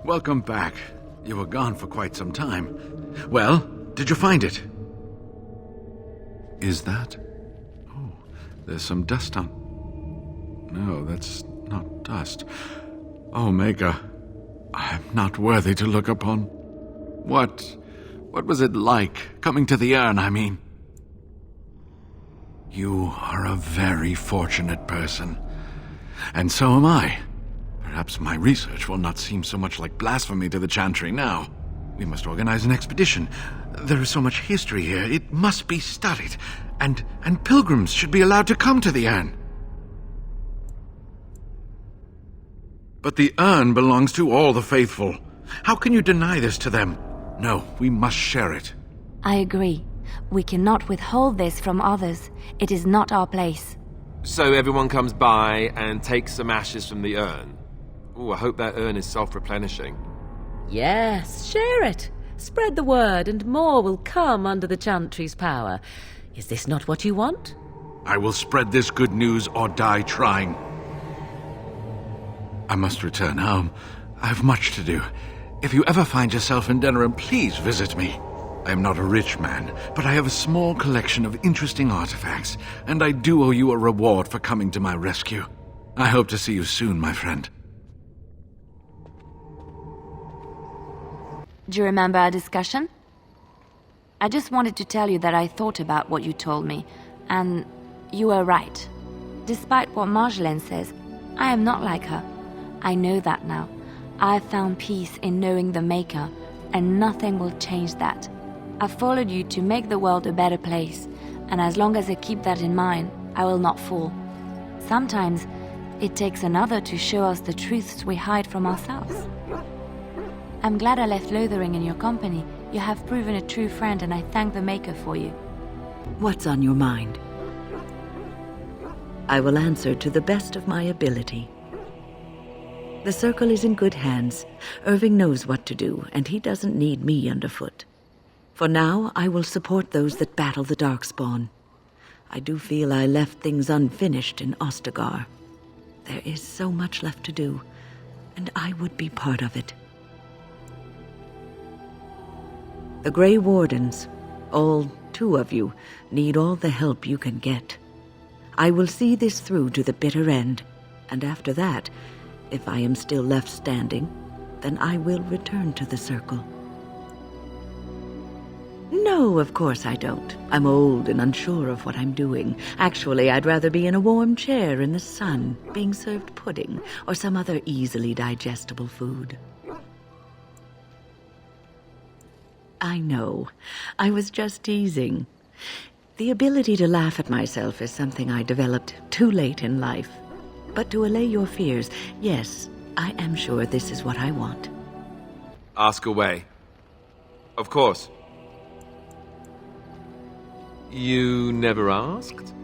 Welcome back. You were gone for quite some time. Well, did you find it? Is that? Oh, there's some dust on... No, that's not dust. Oh, Maker, I am not worthy to look upon. What was it like, coming to the urn, I mean? You are a very fortunate person. And so am I. Perhaps my research will not seem so much like blasphemy to the Chantry now. We must organize an expedition. There is so much history here, it must be studied. And pilgrims should be allowed to come to the urn. But the urn belongs to all the faithful. How can you deny this to them? No, we must share it. I agree. We cannot withhold this from others. It is not our place. So everyone comes by and takes some ashes from the urn. Ooh, I hope that urn is self-replenishing. Yes, share it. Spread the word and more will come under the Chantry's power. Is this not what you want? I will spread this good news or die trying. I must return home. I have much to do. If you ever find yourself in Denerim, please visit me. I am not a rich man, but I have a small collection of interesting artifacts, and I do owe you a reward for coming to my rescue. I hope to see you soon, my friend. Do you remember our discussion? I just wanted to tell you that I thought about what you told me, and you were right. Despite what Marjolaine says, I am not like her. I know that now. I have found peace in knowing the Maker, and nothing will change that. I followed you to make the world a better place, and as long as I keep that in mind, I will not fall. Sometimes, it takes another to show us the truths we hide from ourselves. I'm glad I left Lothering in your company. You have proven a true friend, and I thank the Maker for you. What's on your mind? I will answer to the best of my ability. The Circle is in good hands. Irving knows what to do, and he doesn't need me underfoot. For now, I will support those that battle the Darkspawn. I do feel I left things unfinished in Ostagar. There is so much left to do, and I would be part of it. The Grey Wardens, all 2 of you, need all the help you can get. I will see this through to the bitter end, and after that, if I am still left standing, then I will return to the Circle. No, of course I don't. I'm old and unsure of what I'm doing. Actually, I'd rather be in a warm chair in the sun, being served pudding or some other easily digestible food. I know. I was just teasing. The ability to laugh at myself is something I developed too late in life. But to allay your fears, yes, I am sure this is what I want. Ask away. Of course. You never asked?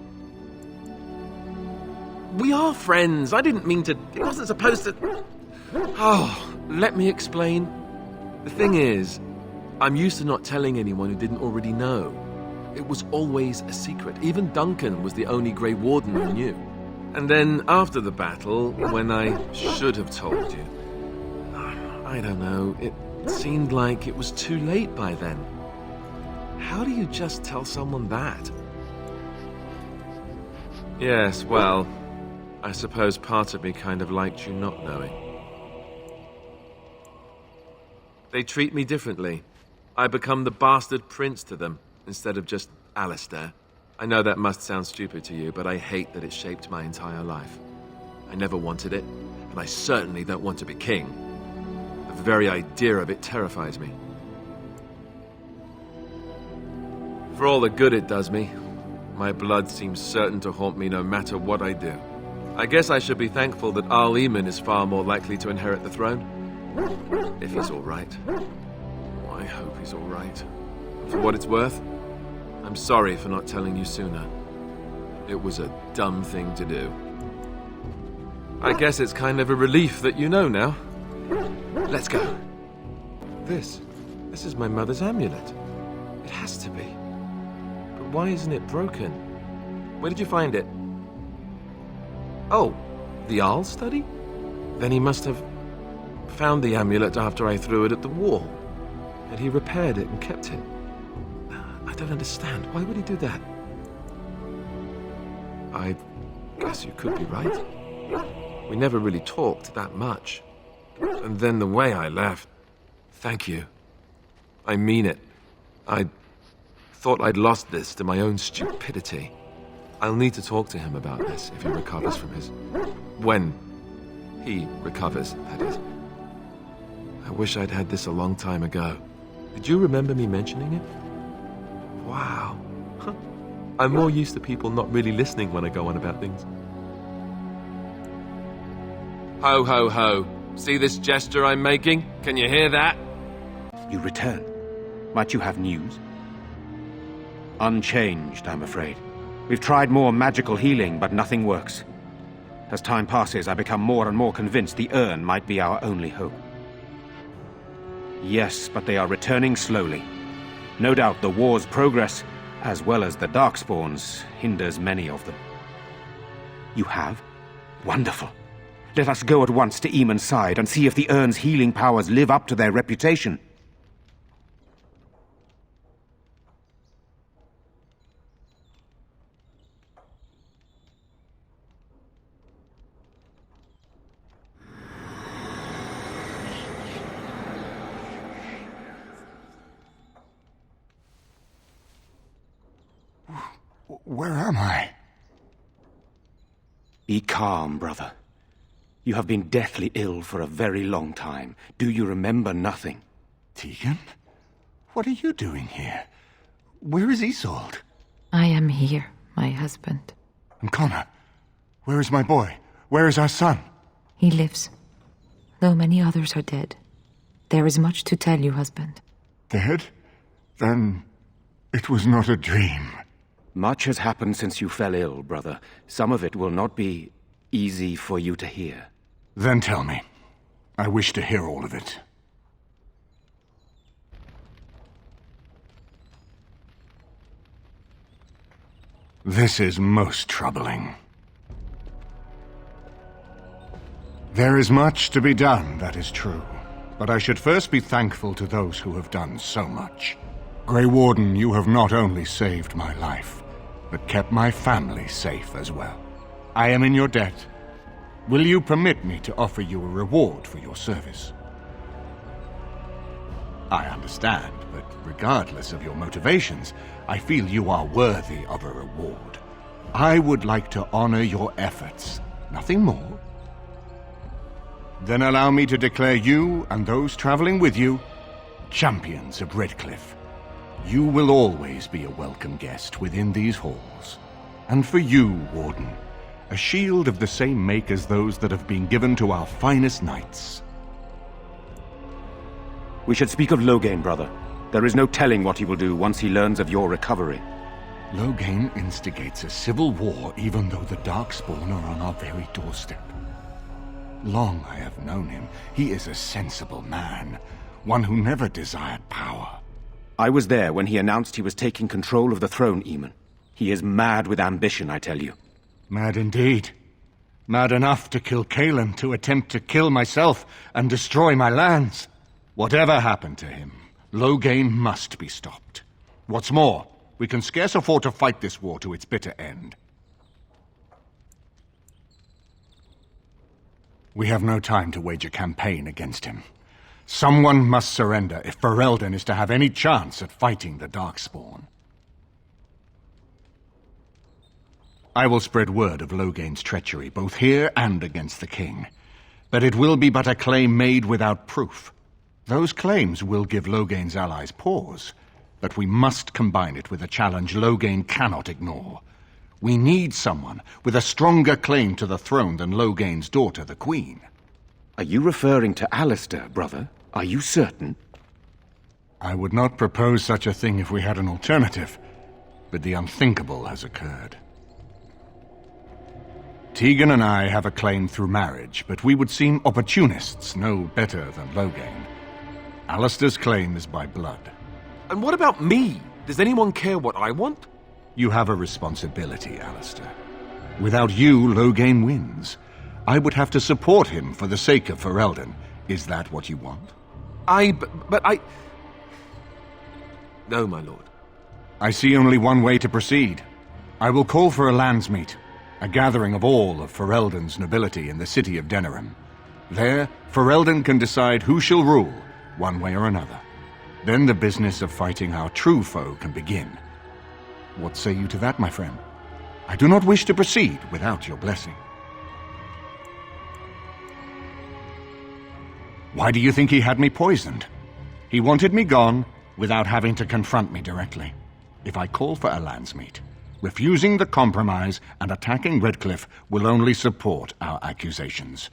We are friends. I didn't mean to... It wasn't supposed to... Oh, let me explain. The thing is, I'm used to not telling anyone who didn't already know. It was always a secret. Even Duncan was the only Grey Warden who knew. And then, after the battle, when I should have told you... I don't know, it seemed like it was too late by then. How do you just tell someone that? Yes, well, I suppose part of me kind of liked you not knowing. They treat me differently. I become the bastard prince to them, instead of just Alistair. I know that must sound stupid to you, but I hate that it shaped my entire life. I never wanted it, and I certainly don't want to be king. The very idea of it terrifies me. For all the good it does me, my blood seems certain to haunt me no matter what I do. I guess I should be thankful that Arl Eamon is far more likely to inherit the throne. If he's all right. I hope he's all right. For what it's worth, I'm sorry for not telling you sooner. It was a dumb thing to do. I guess it's kind of a relief that you know now. Let's go. This is my mother's amulet. It has to be. But why isn't it broken? Where did you find it? Oh, the Arl study? Then he must have found the amulet after I threw it at the wall. And he repaired it and kept it. I don't understand. Why would he do that? I guess you could be right. We never really talked that much. And then the way I left... Thank you. I mean it. I thought I'd lost this to my own stupidity. I'll need to talk to him about this if he recovers from his... When he recovers, that is. I wish I'd had this a long time ago. Did you remember me mentioning it? Wow. Huh. I'm more used to people not really listening when I go on about things. Ho, ho, ho. See this gesture I'm making? Can you hear that? You return. Might you have news? Unchanged, I'm afraid. We've tried more magical healing, but nothing works. As time passes, I become more and more convinced the urn might be our only hope. Yes, but they are returning slowly. No doubt the war's progress, as well as the Darkspawn's, hinders many of them. You have? Wonderful. Let us go at once to Eamon's side and see if the urn's healing powers live up to their reputation. Where am I? Be calm, brother. You have been deathly ill for a very long time. Do you remember nothing? Tegan? What are you doing here? Where is Isolde? I am here, my husband. And Connor? Where is my boy? Where is our son? He lives, though many others are dead. There is much to tell you, husband. Dead? Then it was not a dream. Much has happened since you fell ill, brother. Some of it will not be easy for you to hear. Then tell me. I wish to hear all of it. This is most troubling. There is much to be done, that is true. But I should first be thankful to those who have done so much. Grey Warden, you have not only saved my life, but kept my family safe as well. I am in your debt. Will you permit me to offer you a reward for your service? I understand, but regardless of your motivations, I feel you are worthy of a reward. I would like to honor your efforts, nothing more. Then allow me to declare you and those traveling with you champions of Redcliffe. You will always be a welcome guest within these halls. And for you, Warden, a shield of the same make as those that have been given to our finest knights. We should speak of Loghain, brother. There is no telling what he will do once he learns of your recovery. Loghain instigates a civil war even though the Darkspawn are on our very doorstep. Long I have known him. He is a sensible man, one who never desired power. I was there when he announced he was taking control of the throne, Eamon. He is mad with ambition, I tell you. Mad indeed. Mad enough to kill Kaelin, to attempt to kill myself and destroy my lands. Whatever happened to him, Loghain must be stopped. What's more, we can scarce afford to fight this war to its bitter end. We have no time to wage a campaign against him. Someone must surrender if Ferelden is to have any chance at fighting the Darkspawn. I will spread word of Loghain's treachery, both here and against the king. But it will be but a claim made without proof. Those claims will give Loghain's allies pause, but we must combine it with a challenge Loghain cannot ignore. We need someone with a stronger claim to the throne than Loghain's daughter, the Queen. Are you referring to Alistair, brother? Are you certain? I would not propose such a thing if we had an alternative, but the unthinkable has occurred. Tegan and I have a claim through marriage, but we would seem opportunists no better than Loghain. Alistair's claim is by blood. And what about me? Does anyone care what I want? You have a responsibility, Alistair. Without you, Loghain wins. I would have to support him for the sake of Ferelden, Is that what you want? But I... No, my lord. I see only one way to proceed. I will call for a landsmeet, a gathering of all of Ferelden's nobility in the city of Denerim. There, Ferelden can decide who shall rule, one way or another. Then the business of fighting our true foe can begin. What say you to that, my friend? I do not wish to proceed without your blessing. Why do you think he had me poisoned? He wanted me gone without having to confront me directly. If I call for a landsmeet, refusing the compromise and attacking Redcliffe will only support our accusations.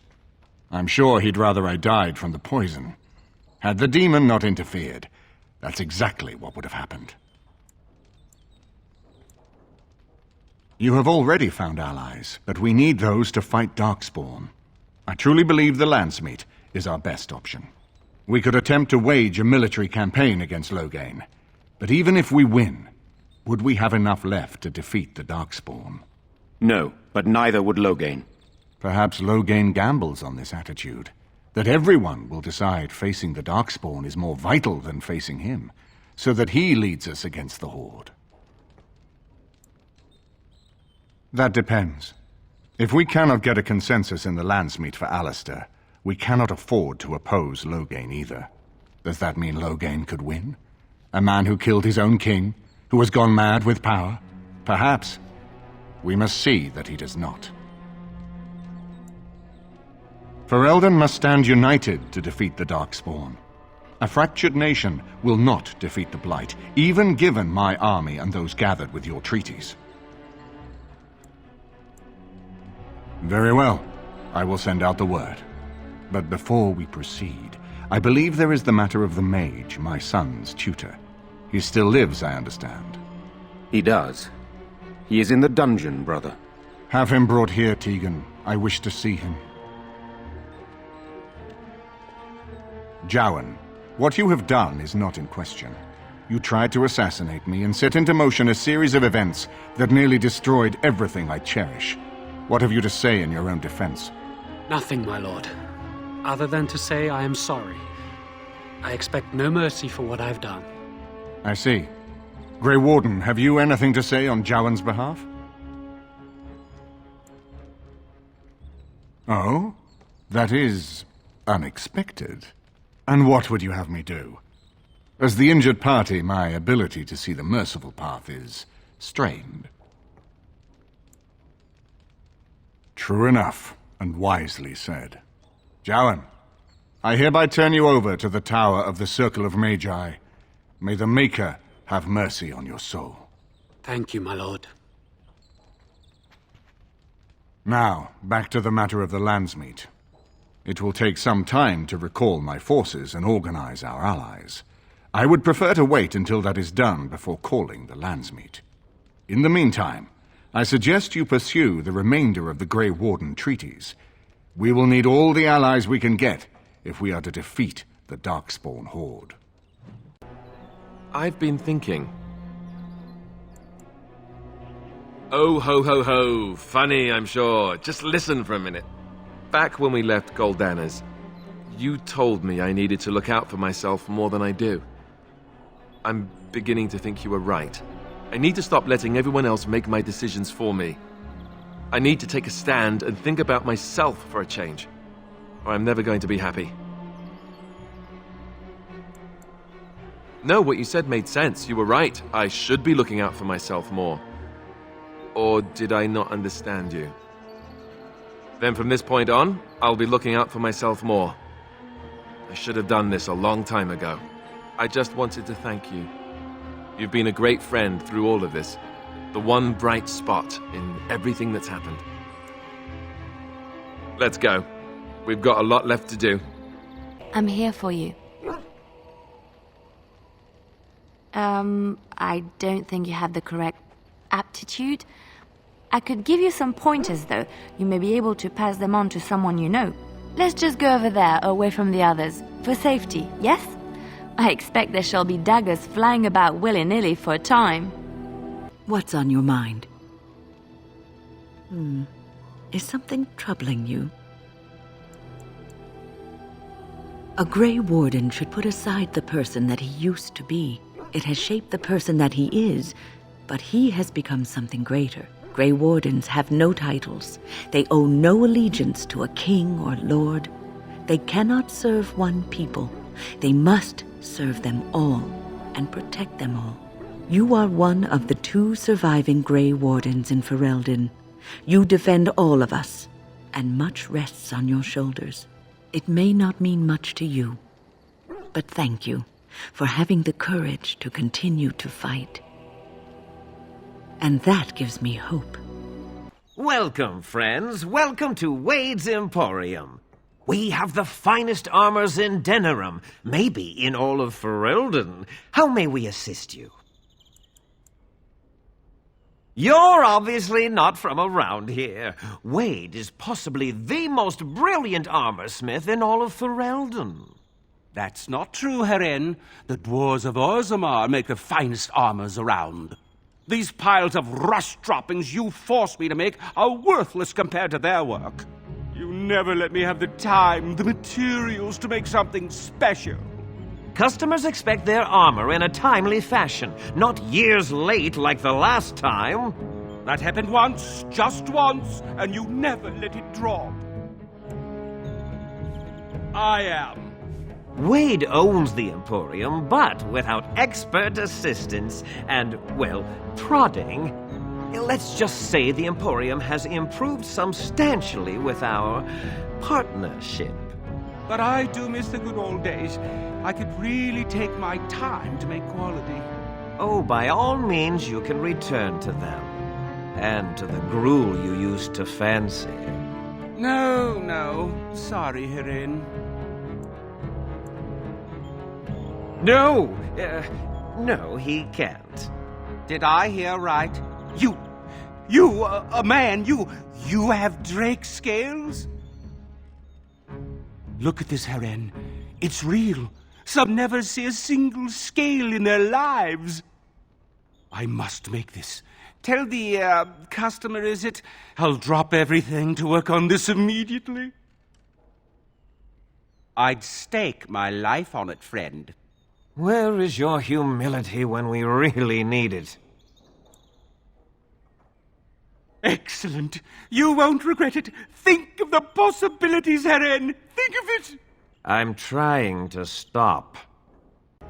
I'm sure he'd rather I died from the poison. Had the demon not interfered, that's exactly what would have happened. You have already found allies, but we need those to fight Darkspawn. I truly believe the landsmeet is our best option. We could attempt to wage a military campaign against Loghain, but even if we win, would we have enough left to defeat the Darkspawn? No, but neither would Loghain. Perhaps Loghain gambles on this attitude, that everyone will decide facing the Darkspawn is more vital than facing him, so that he leads us against the Horde. That depends. If we cannot get a consensus in the landsmeet for Alistair, we cannot afford to oppose Loghain either. Does that mean Loghain could win? A man who killed his own king, who has gone mad with power? Perhaps. We must see that he does not. Ferelden must stand united to defeat the Darkspawn. A fractured nation will not defeat the Blight, even given my army and those gathered with your treaties. Very well. I will send out the word. But before we proceed, I believe there is the matter of the mage, my son's tutor. He still lives, I understand. He does. He is in the dungeon, brother. Have him brought here, Tegan. I wish to see him. Jowan, what you have done is not in question. You tried to assassinate me and set into motion a series of events that nearly destroyed everything I cherish. What have you to say in your own defense? Nothing, my lord. Other than to say I am sorry. I expect no mercy for what I've done. I see. Grey Warden, have you anything to say on Jowan's behalf? Oh? That is unexpected. And what would you have me do? As the injured party, my ability to see the merciful path is strained. True enough, and wisely said. Jowan, I hereby turn you over to the Tower of the Circle of Magi. May the Maker have mercy on your soul. Thank you, my lord. Now, back to the matter of the landsmeet. It will take some time to recall my forces and organize our allies. I would prefer to wait until that is done before calling the landsmeet. In the meantime, I suggest you pursue the remainder of the Grey Warden treaties. We will need all the allies we can get if we are to defeat the Darkspawn Horde. I've been thinking. Oh, ho, ho, ho. Funny, I'm sure. Just listen for a minute. Back when we left Goldanna's, you told me I needed to look out for myself more than I do. I'm beginning to think you were right. I need to stop letting everyone else make my decisions for me. I need to take a stand and think about myself for a change, or I'm never going to be happy. No, what you said made sense. You were right. I should be looking out for myself more. Or did I not understand you? Then from this point on, I'll be looking out for myself more. I should have done this a long time ago. I just wanted to thank you. You've been a great friend through all of this. The one bright spot in everything that's happened. Let's go. We've got a lot left to do. I'm here for you. I don't think you have the correct aptitude. I could give you some pointers, though. You may be able to pass them on to someone you know. Let's just go over there, away from the others. For safety, yes? I expect there shall be daggers flying about willy-nilly for a time. What's on your mind? Is something troubling you? A Grey Warden should put aside the person that he used to be. It has shaped the person that he is, but he has become something greater. Grey Wardens have no titles. They owe no allegiance to a king or lord. They cannot serve one people. They must serve them all and protect them all. You are one of the 2 surviving Grey Wardens in Ferelden. You defend all of us, and much rests on your shoulders. It may not mean much to you, but thank you for having the courage to continue to fight. And that gives me hope. Welcome, friends. Welcome to Wade's Emporium. We have the finest armors in Denerim, maybe in all of Ferelden. How may we assist you? You're obviously not from around here. Wade is possibly the most brilliant armorsmith in all of Ferelden. That's not true, Heren. The dwarves of Orzammar make the finest armors around. These piles of rust droppings you forced me to make are worthless compared to their work. You never let me have the time, the materials to make something special. Customers expect their armor in a timely fashion, not years late like the last time. That happened once, just once, and you never let it drop. I am. Wade owns the Emporium, but without expert assistance and, well, prodding, let's just say the Emporium has improved substantially with our partnership. But I do miss the good old days. I could really take my time to make quality. Oh, by all means, you can return to them. And to the gruel you used to fancy. No. Sorry, Heren. No, he can't. Did I hear right? You, a man, you have drake scales? Look at this, Heren. It's real. Some never see a single scale in their lives. I must make this. Tell the, customer, is it? I'll drop everything to work on this immediately. I'd stake my life on it, friend. Where is your humility when we really need it? Excellent. You won't regret it. Think of the possibilities, Heren. Think of it. I'm trying to stop.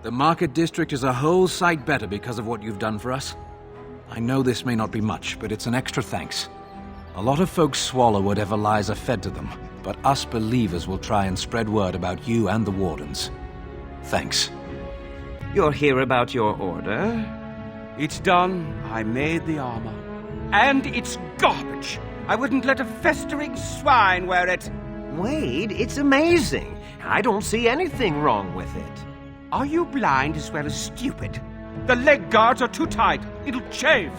The market district is a whole sight better because of what you've done for us. I know this may not be much, but it's an extra thanks. A lot of folks swallow whatever lies are fed to them, but us believers will try and spread word about you and the Wardens. Thanks. You're here about your order? It's done. I made the armor. And it's garbage. I wouldn't let a festering swine wear it. Wade, it's amazing. I don't see anything wrong with it. Are you blind as well as stupid? The leg guards are too tight. It'll chafe.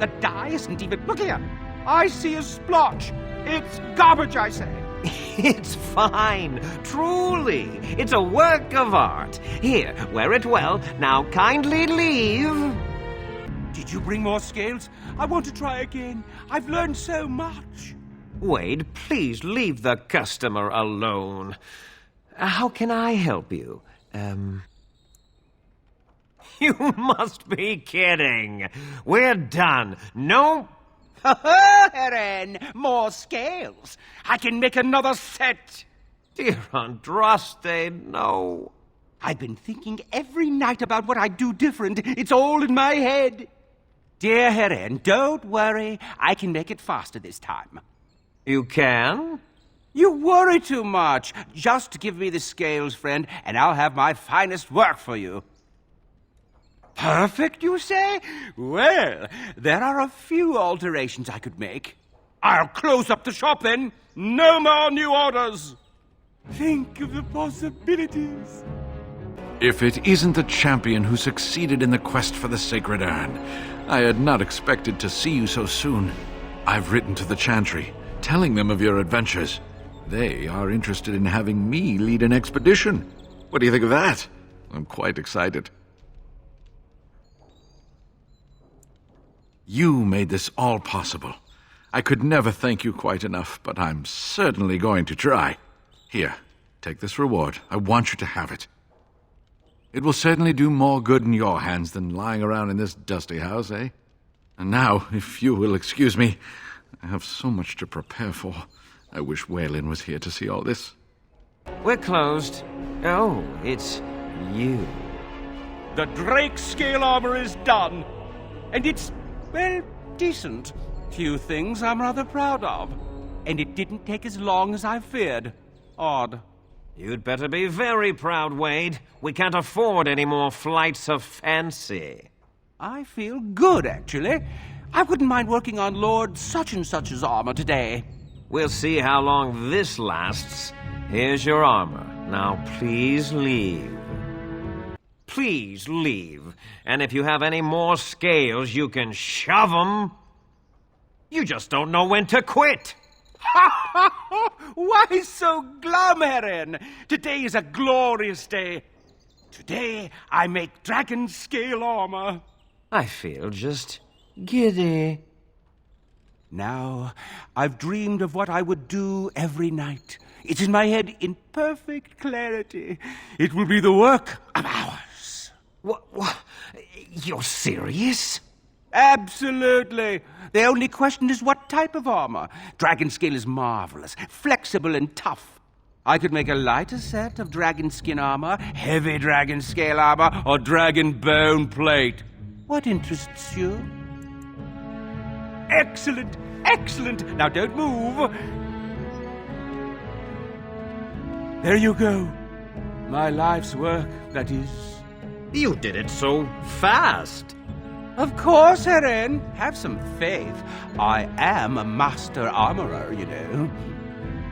The dye isn't even... Look here. I see a splotch. It's garbage, I say. It's fine. Truly. It's a work of art. Here, wear it well. Now kindly leave. Did you bring more scales? I want to try again. I've learned so much. Wade, please leave the customer alone. How can I help you? You must be kidding. We're done. No... Heren, more scales. I can make another set. Dear Andraste, no. I've been thinking every night about what I'd do different. It's all in my head. Dear Heren, don't worry. I can make it faster this time. You can? You worry too much. Just give me the scales, friend, and I'll have my finest work for you. Perfect, you say? Well, there are a few alterations I could make. I'll close up the shop then. No more new orders. Think of the possibilities. If it isn't the champion who succeeded in the quest for the Sacred Urn, I had not expected to see you so soon. I've written to the Chantry, telling them of your adventures. They are interested in having me lead an expedition. What do you think of that? I'm quite excited. You made this all possible. I could never thank you quite enough, but I'm certainly going to try. Here, Take this reward. I want you to have it. It will certainly do more good in your hands than lying around in this dusty house, eh? And now, if you will excuse me, I have so much to prepare for. I wish Waylin was here to see all this. We're closed. Oh, it's you. The Drake scale armor is done. And it's, well, decent. Few things I'm rather proud of. And it didn't take as long as I feared. Odd. You'd better be very proud, Wade. We can't afford any more flights of fancy. I feel good, actually. I wouldn't mind working on Lord such-and-such's armor today. We'll see how long this lasts. Here's your armor. Now please leave. Please leave. And if you have any more scales, you can shove them. You just don't know when to quit. Why so glum, Heron? Today is a glorious day. Today I make dragon scale armor. I feel just giddy. Now, I've dreamed of what I would do every night. It's in my head in perfect clarity. It will be the work of hours. What? You're serious? Absolutely. The only question is what type of armor. Dragon scale is marvelous, flexible and tough. I could make a lighter set of dragon skin armor, heavy dragon scale armor, or dragon bone plate. What interests you? Excellent, excellent. Now don't move. There you go. My life's work, that is. You did it so fast. Of course, Heron. Have some faith. I am a master armorer, you know.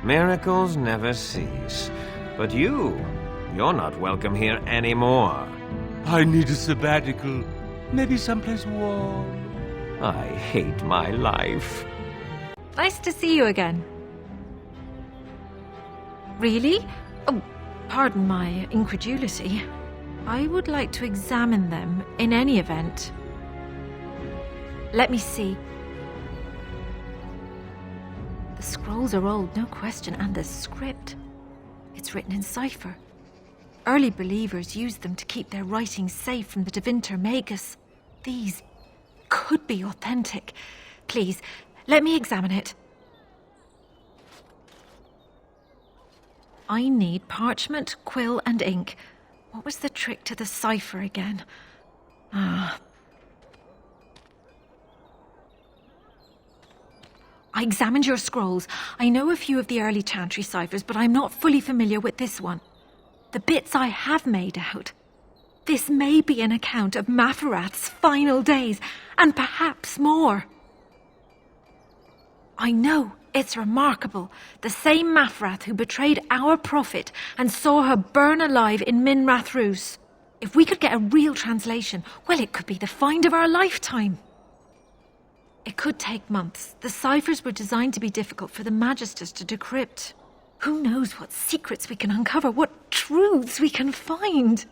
Miracles never cease. But you're not welcome here anymore. I need a sabbatical. Maybe someplace warm. I hate my life. Nice to see you again. Really? Oh, pardon my incredulity. I would like to examine them in any event. Let me see. The scrolls are old, no question, and the script. It's written in cipher. Early believers used them to keep their writings safe from the Neverwinter magus. These could be authentic. Please, let me examine it. I need parchment, quill, and ink. What was the trick to the cipher again? I examined your scrolls. I know a few of the early Chantry ciphers, but I'm not fully familiar with this one. The bits I have made out. This may be an account of Maferath's final days, and perhaps more. I know, it's remarkable. The same Maferath who betrayed our prophet and saw her burn alive in Minrath Rus. If we could get a real translation, well, it could be the find of our lifetime. It could take months. The ciphers were designed to be difficult for the Magisters to decrypt. Who knows what secrets we can uncover, what truths we can find.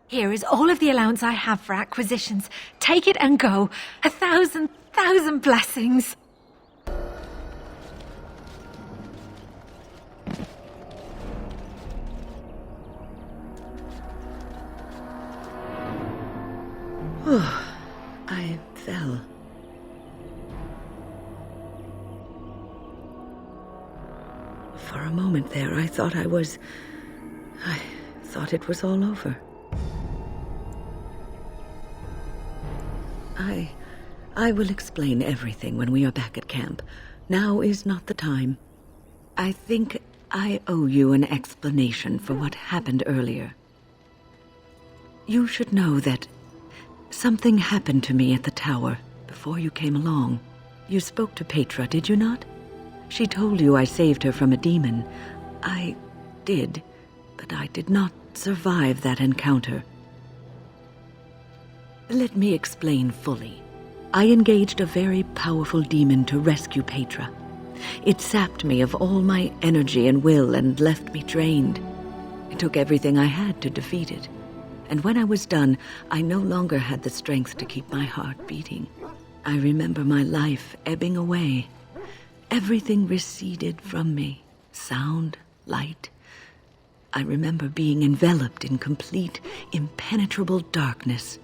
Here is all of the allowance I have for acquisitions. Take it and go. 1,000 blessings. I fell. For a moment there, I thought it was all over. I will explain everything when we are back at camp. Now is not the time. I think I owe you an explanation for what happened earlier. You should know that something happened to me at the tower before you came along. You spoke to Petra, did you not? She told you I saved her from a demon. I did, but I did not survive that encounter. Let me explain fully. I engaged a very powerful demon to rescue Petra. It sapped me of all my energy and will and left me drained. It took everything I had to defeat it. And when I was done, I no longer had the strength to keep my heart beating. I remember my life ebbing away. Everything receded from me. Sound, light. I remember being enveloped in complete, impenetrable darkness.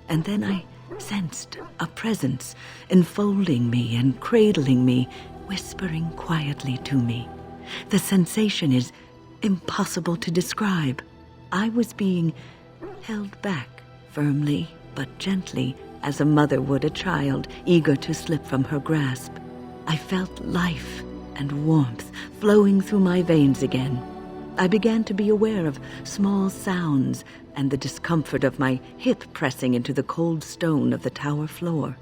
And then I sensed a presence enfolding me and cradling me, whispering quietly to me. The sensation is impossible to describe. I was being held back firmly but gently, as a mother would a child eager to slip from her grasp. I felt life and warmth flowing through my veins again. I began to be aware of small sounds and the discomfort of my hip pressing into the cold stone of the tower floor.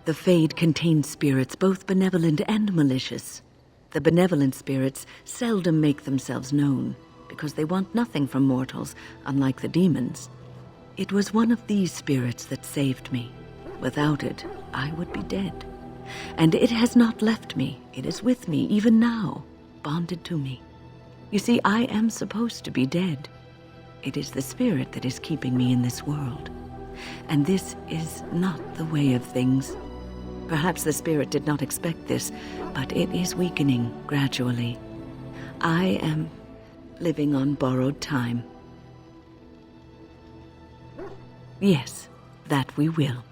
The Fade contains spirits both benevolent and malicious. The benevolent spirits seldom make themselves known, because they want nothing from mortals, unlike the demons. It was one of these spirits that saved me. Without it, I would be dead. And it has not left me. It is with me even now, bonded to me. You see, I am supposed to be dead. It is the spirit that is keeping me in this world. And this is not the way of things. Perhaps the spirit did not expect this, but it is weakening gradually. I am living on borrowed time. Yes, that we will.